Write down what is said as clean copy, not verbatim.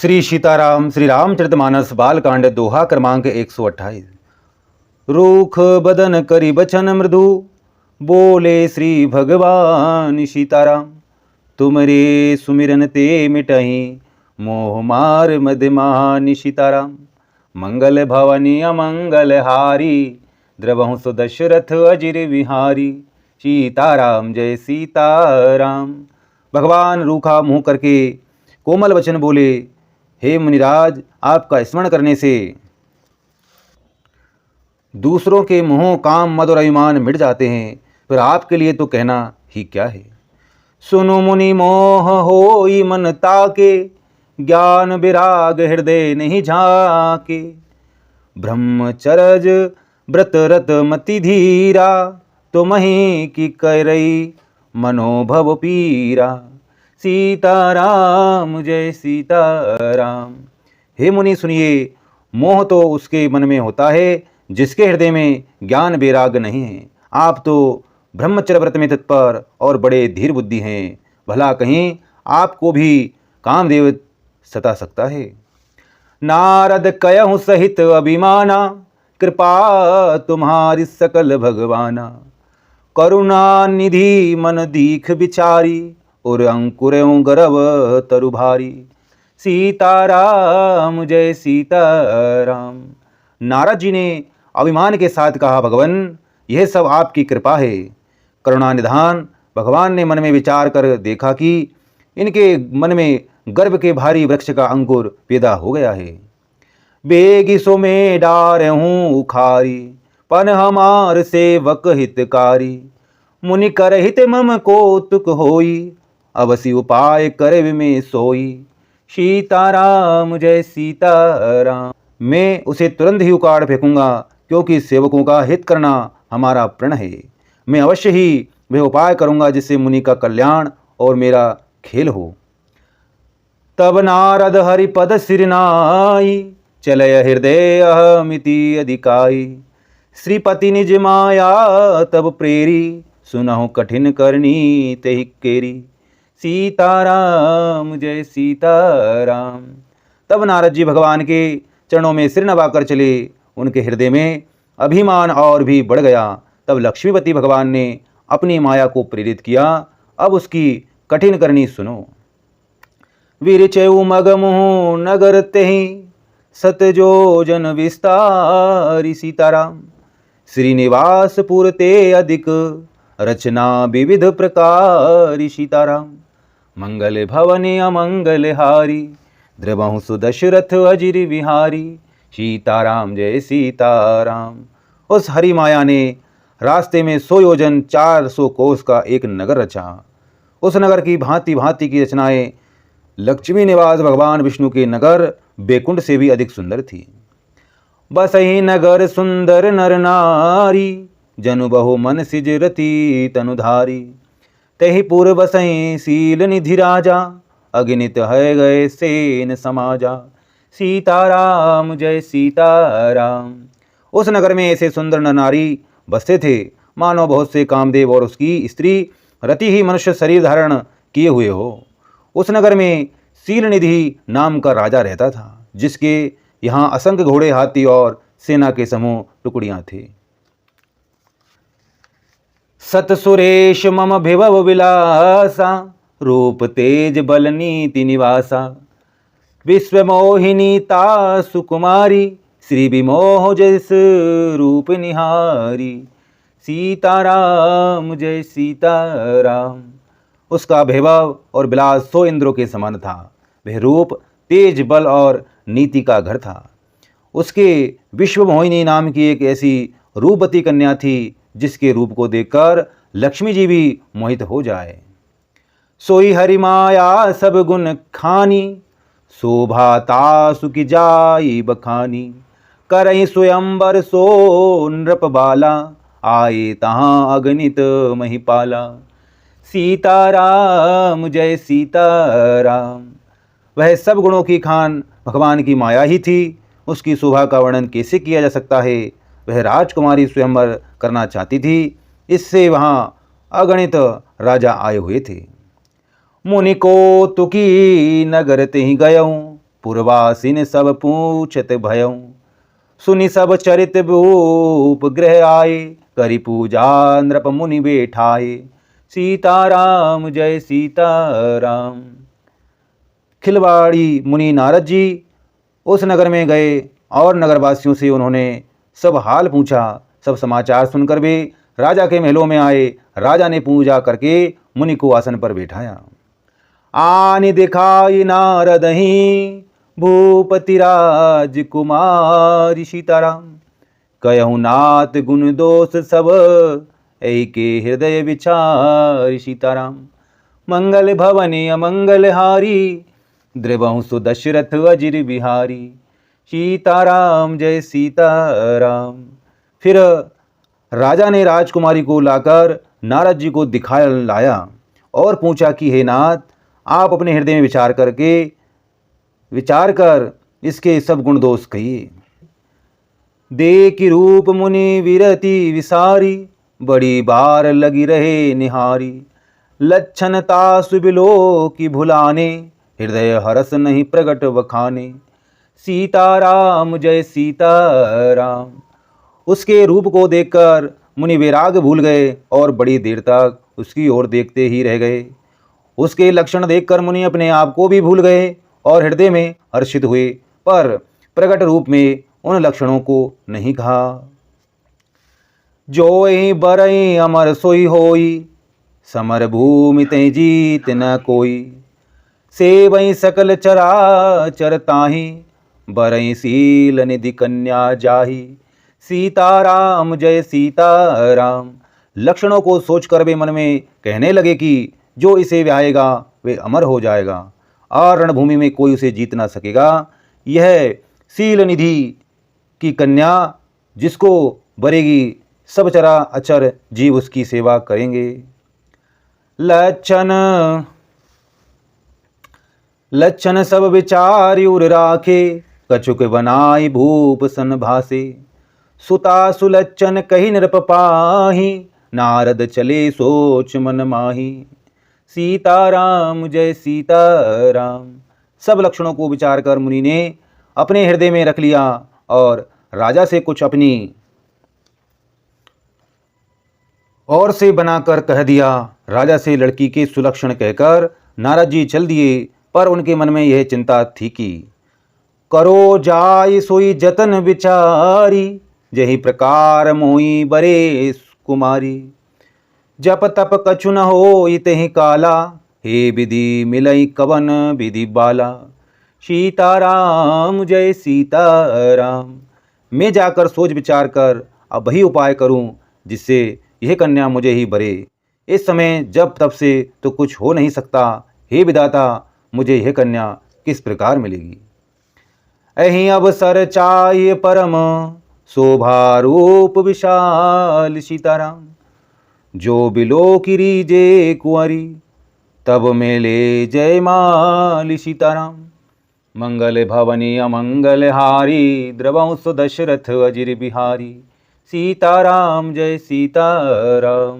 श्री सीताराम श्री रामचरितमानस बालकांड दोहा क्रमांक 128। रूख बदन करी बचन मृदु, बोले श्री भगवान सीताराम। तुमरे सुमिरन ते मिटहि, मोह मार मदमानि सीताराम। मंगल भवनि अमंगल हारी, द्रवहु सो दशरथ अजिर विहारी। सीताराम जय सीताराम। भगवान रूखा मुँह करके कोमल वचन बोले, हे मुनिराज, आपका स्मरण करने से दूसरों के मोह काम मद और अभिमान मिट जाते हैं, फिर आपके लिए तो कहना ही क्या है। सुनो मुनि मोह होई मन ताके, ज्ञान विराग हृदय नहीं झाके। ब्रह्मचरज व्रत रत मति धीरा, तुमहि की करई मनोभव पीरा। सीताराम जय सीताराम। हे मुनि सुनिए, मोह तो उसके मन में होता है जिसके हृदय में ज्ञान वैराग नहीं है। आप तो ब्रह्मचर्य व्रत में तत्पर और बड़े धीर बुद्धि हैं, भला कहीं आपको भी कामदेव सता सकता है। नारद कयहु सहित अभिमाना, कृपा तुम्हारी सकल भगवाना। करुणा निधि मन दीख विचारी, और अंकुर गर्भ तरु भारी। सीताराम जय सीताराम। नारद जी ने अभिमान के साथ कहा, भगवान यह सब आपकी कृपा है। करुणा निधान भगवान ने मन में विचार कर देखा कि इनके मन में गर्भ के भारी वृक्ष का अंकुर पैदा हो गया है। बेगी सो में डार हूँ उखारी, पन हमार सेवक हितकारी। मुनि कर हित मम को तुक होई, अवसी उपाय करे में सोई। सीताराम जय सीताराम। मैं उसे तुरंत ही उखाड़ फेंकूंगा, क्योंकि सेवकों का हित करना हमारा प्रण है। मैं अवश्य ही वह उपाय करूंगा जिससे मुनि का कल्याण और मेरा खेल हो। तब नारद हरिपद सिरनाई, चलय हृदय अहमिति अधिकाई। श्रीपति निज माया तब प्रेरी, सुनहु कठिन करनी तेहि केरी। सीताराम जय सीताराम। तब नारद जी भगवान के चरणों में सिर नवाकर चले। उनके हृदय में अभिमान और भी बढ़ गया। तब लक्ष्मीपति भगवान ने अपनी माया को प्रेरित किया। अब उसकी कठिन करनी सुनो। विरचयु मगमुहु नगर तेहि, सतजोजन विस्तारी। सीताराम श्रीनिवास पुरते अधिक, रचना विविध प्रकार। सीताराम मंगल भवनि अमंगल हारी, द्रवहु सु दशरथ अजिर विहारी। सीताराम जय सीताराम। उस हरि माया ने रास्ते में 100 योजन 400 कोस का एक नगर रचा। उस नगर की भांति भांति की रचनाएं लक्ष्मी निवास भगवान विष्णु के नगर बैकुंठ से भी अधिक सुंदर थी। बसहि नगर सुंदर नर नारी, जनु बहु मन सिज रति तनुधारी। तहि पुर बसहि शील निधि राजा, अगणित है गए सेन समाजा। सीताराम जय सीताराम। उस नगर में ऐसे सुंदर नर नारी बसते थे, मानो बहुत से कामदेव और उसकी स्त्री रति ही मनुष्य शरीर धारण किए हुए हो। उस नगर में शील निधि नाम का राजा रहता था, जिसके यहाँ असंख्य घोड़े, हाथी और सेना के समूह टुकड़ियाँ थे। सत सुरेश मम भिभव विलासा, रूप तेज बल नीति निवासा। विश्व मोहिनी ता सुकुमारी, श्री विमोह जैस रूप निहारी। सीताराम जय सीताराम। उसका वैभव और विलास 100 इंद्रों के समान था। वह रूप, तेज, बल और नीति का घर था। उसके विश्व मोहिनी नाम की एक ऐसी रूपवती कन्या थी, जिसके रूप को देखकर लक्ष्मी जी भी मोहित हो जाए। सोई हरि माया सब गुण खानी, शोभा तासु की जाई बखानी। करई स्वयंवर सो नृप बाला, आए तहाँ अगणित महिपाला। सीताराम जय सीताराम। वह सब गुणों की खान भगवान की माया ही थी। उसकी शोभा का वर्णन कैसे किया जा सकता है। वह राजकुमारी स्वयंवर करना चाहती थी, इससे वहाँ अगणित राजा आए हुए थे। मुनि को तुकी नगर तेहि गयऊँ, पुरवासिन सब पूछत भयऊ। सुनि सब चरित भूप गृह आए, करि पूजा नृप मुनि बैठाए। सीताराम जय सीताराम। खिलवाड़ी मुनि नारद जी उस नगर में गए और नगरवासियों से उन्होंने सब हाल पूछा। सब समाचार सुनकर वे राजा के महलों में आए। राजा ने पूजा करके मुनि को आसन पर बैठाया। आनि दिखाई नारद ही, भूपति राज कुमारी सीताराम। कहूँ नाथ गुण दोष सब, ऐ के हृदय विचार सीताराम। मंगल भवनी अमंगल हारी, द्रवहु सुदशरथ अजिर बिहारी। सीताराम जय सीताराम। फिर राजा ने राजकुमारी को लाकर नारद जी को दिखा लाया और पूछा कि हे नाथ, आप अपने हृदय में विचार कर इसके सब गुण दोष कहिए। देख रूप मुनि विरति विसारी, बड़ी बार लगी रहे निहारी। लक्षणता सुबिलो की भुलाने, हृदय हरस नहीं प्रगट वखाने। सीताराम जय सीताराम। उसके रूप को देखकर मुनि वैराग भूल गए और बड़ी देर तक उसकी ओर देखते ही रह गए। उसके लक्षण देखकर मुनि अपने आप को भी भूल गए और हृदय में हर्षित हुए, पर प्रकट रूप में उन लक्षणों को नहीं कहा। जोई बरई अमर सोई होई, समर भूमि ते जीत न कोई। सेवई सकल चराचर ताहि, बरई सील निधि कन्या जाहि। सीताराम जय सीताराम। लक्षणों को सोचकर वे मन में कहने लगे कि जो इसे व्याहेगा वे अमर हो जाएगा और रणभूमि में कोई उसे जीत ना सकेगा। यह सील निधि की कन्या जिसको बरेगी, सब चरा अचर जीव उसकी सेवा करेंगे। लक्षण सब विचार उर राखे, कछुक बनाई भूप सन भासे। सुता सुलक्षण कही नृप पाहि, नारद चले सोच मन माही। सीताराम जय सीताराम। सब लक्षणों को विचार कर मुनि ने अपने हृदय में रख लिया और राजा से कुछ अपनी और से बनाकर कह दिया। राजा से लड़की के सुलक्षण कहकर नारद जी चल दिए, पर उनके मन में यह चिंता थी कि करो जाय सोई जतन विचारी, जही प्रकार मोई बरे कुमारी। जप तप कछु न होई तहि काला, हे विधि मिलई कवन विधि बाला। सीताराम जय सीताराम। मैं जाकर सोच विचार कर अब वही उपाय करूं जिससे यह कन्या मुझे ही बरे। इस समय जब तब से तो कुछ हो नहीं सकता। हे विधाता, मुझे यह कन्या किस प्रकार मिलेगी। अहि अवसर चाहिए परम, शोभा रूप विशाल सीताराम। जो बिलो की रीजे कुंवरी, तब मेले जय माल सीताराम। मंगल भवनी अमंगल हारी, द्रवंश दशरथ अजिर बिहारी। सीताराम जय सीताराम।